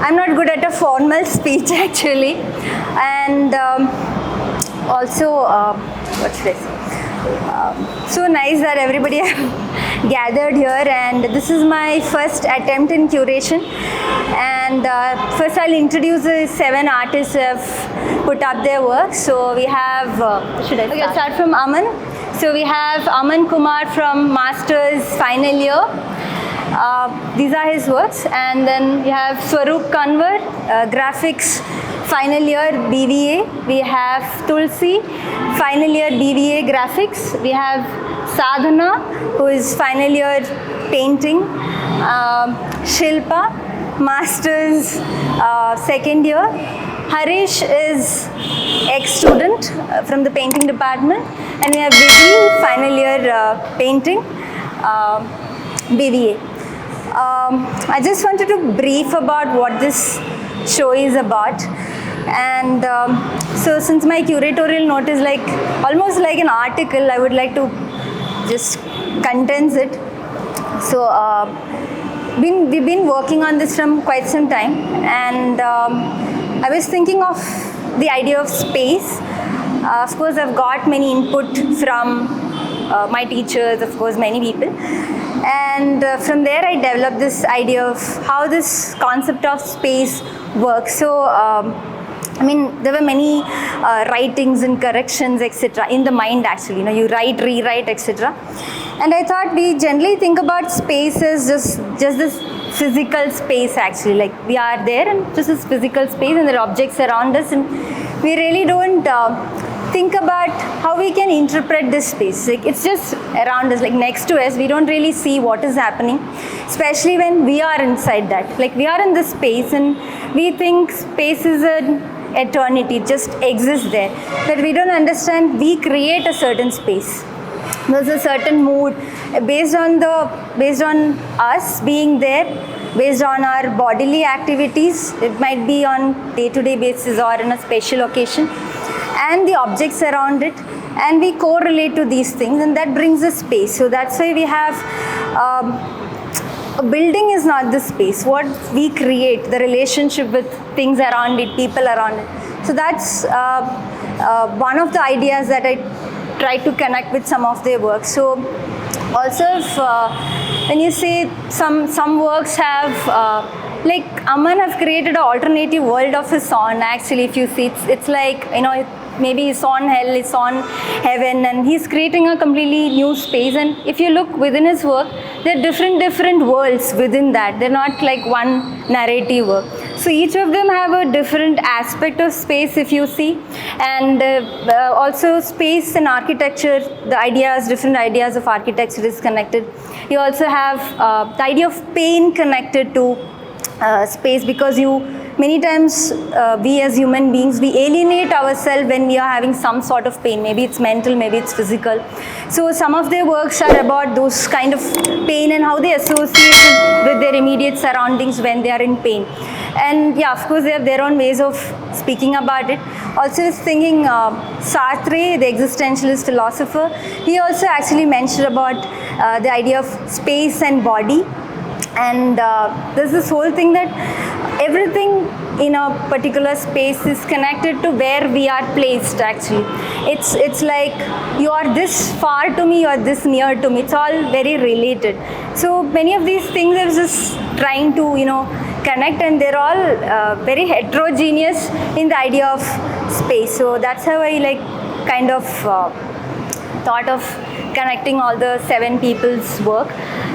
I'm not good at a formal speech actually, and also what should I say? So nice that everybody have gathered here, and this is my first attempt in curation. And first I'll introduce the 7 artists who have put up their work. So we have, I'll start from Aman. So we have Aman Kumar from Masters final year. These are his works. And then we have Swaroop Kanwar, graphics final year BVA. We have Tulsi, final year BVA graphics. We have Sadhana, who is final year painting. Shilpa, masters second year. Harish is ex-student from the painting department. And we have Vidhi, final year painting, BVA. I just wanted to brief about what this show is about. And so since my curatorial note is like almost like an article, I would like to just condense it. So we've been working on this from quite some time, and I was thinking of the idea of space. Of course, I've got many input from my teachers, of course, many people. And from there, I developed this idea of how this concept of space works. So, I mean, there were many writings and corrections, etc. in the mind actually. You know, you write, rewrite, etc. And I thought we generally think about space as just this physical space actually. Like we are there and just this physical space and there are objects around us, and we really don't think about how we can interpret this space. Like it's just around us, like next to us. We don't really see what is happening, especially when we are inside that. Like we are in this space and we think space is an eternity, it just exists there. But we don't understand we create a certain space. There's a certain mood based on us being there, based on our bodily activities. It might be on day-to-day basis or in a special occasion, and the objects around it, and we correlate to these things, and that brings a space. So that's why we have a building is not the space. What we create, the relationship with things around it, people around it. So that's one of the ideas that I try to connect with some of their work. So also if, when you say some works have like Aman have created an alternative world of his own. Actually, if you see, it's like, you know, maybe it's on hell, it's on heaven, and he's creating a completely new space. And if you look within his work, there are different worlds within that. They're not like one narrative work. So each of them have a different aspect of space, if you see. And also space and architecture, the ideas, different ideas of architecture is connected. You also have the idea of pain connected to space, because many times we as human beings, we alienate ourselves when we are having some sort of pain. Maybe it's mental, maybe it's physical. So some of their works are about those kind of pain and how they associate it with their immediate surroundings when they are in pain. And yeah, of course, they have their own ways of speaking about it. Also, I was thinking Sartre, the existentialist philosopher, he also actually mentioned about the idea of space and body. And there's this whole thing that everything in a particular space is connected to where we are placed actually. It's like you are this far to me, you are this near to me. It's all very related. So many of these things are just trying to, you know, connect, and they're all very heterogeneous in the idea of space. So that's how I like kind of thought of connecting all the 7 people's work.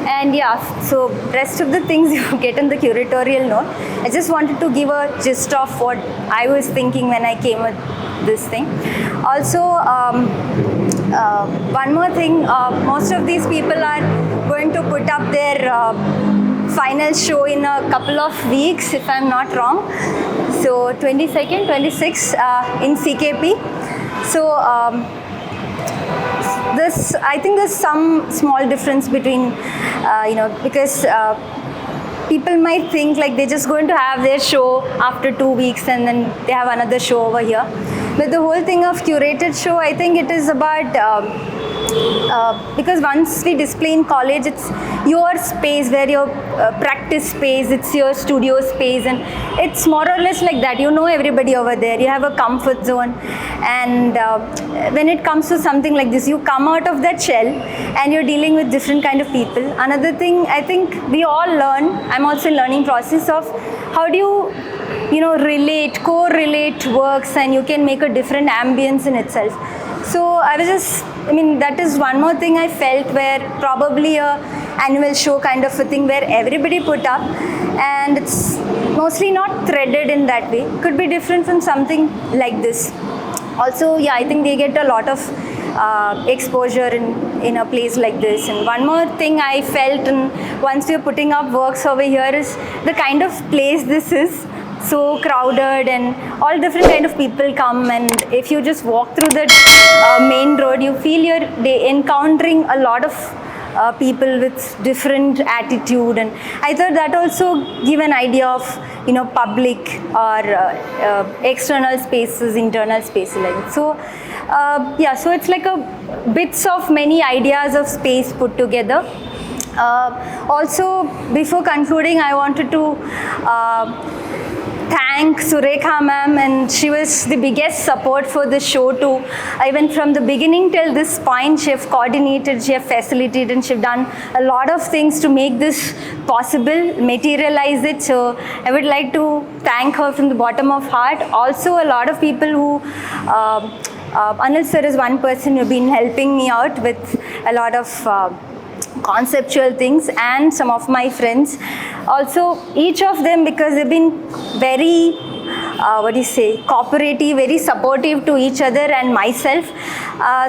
And yeah, so rest of the things you get in the curatorial note. I just wanted to give a gist of what I was thinking when I came with this thing. Also, one more thing, most of these people are going to put up their final show in a couple of weeks, if I'm not wrong. So 22nd, 26th in CKP. So I think there's some small difference between, you know, because people might think like they're just going to have their show after 2 weeks and then they have another show over here. But the whole thing of curated show, I think it is about because once we display in college, it's your space where your practice space, it's your studio space, and it's more or less like that. You know everybody over there, you have a comfort zone, and when it comes to something like this, you come out of that shell and you're dealing with different kind of people. Another thing I think we all learn, I'm also learning process of how do you correlate works, and you can make a different ambience in itself. So that is one more thing I felt, where probably a annual show kind of a thing where everybody put up, and it's mostly not threaded in that way. Could be different from something like this. Also, yeah, I think they get a lot of exposure in a place like this. And one more thing I felt, and once you're putting up works over here, is the kind of place this is. So crowded, and all different kind of people come, and if you just walk through the main road, you feel you're encountering a lot of people with different attitude. And I thought that also give an idea of public or external spaces, internal spaces like that. So so it's like a bits of many ideas of space put together. Also, before concluding, I wanted to thank Surekha ma'am, and she was the biggest support for the show too. Even from the beginning till this point, she have coordinated, she have facilitated, and she have done a lot of things to make this possible, materialize it. So I would like to thank her from the bottom of heart. Also, a lot of people who Anil sir is one person who have been helping me out with a lot of conceptual things, and some of my friends also, each of them, because they've been very cooperative, very supportive to each other and myself,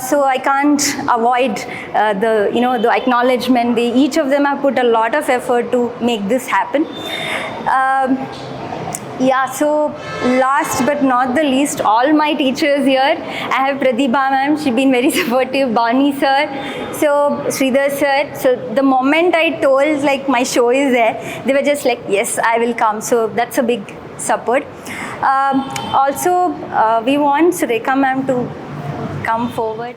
so I can't avoid the acknowledgement. Each of them have put a lot of effort to make this happen. So last but not the least, all my teachers here. I have Pratibha ma'am, she's been very supportive, Bani sir, so Sridhar sir. So the moment I told like my show is there, they were just like, yes, I will come. So that's a big support. Also, we want Surekha ma'am to come forward.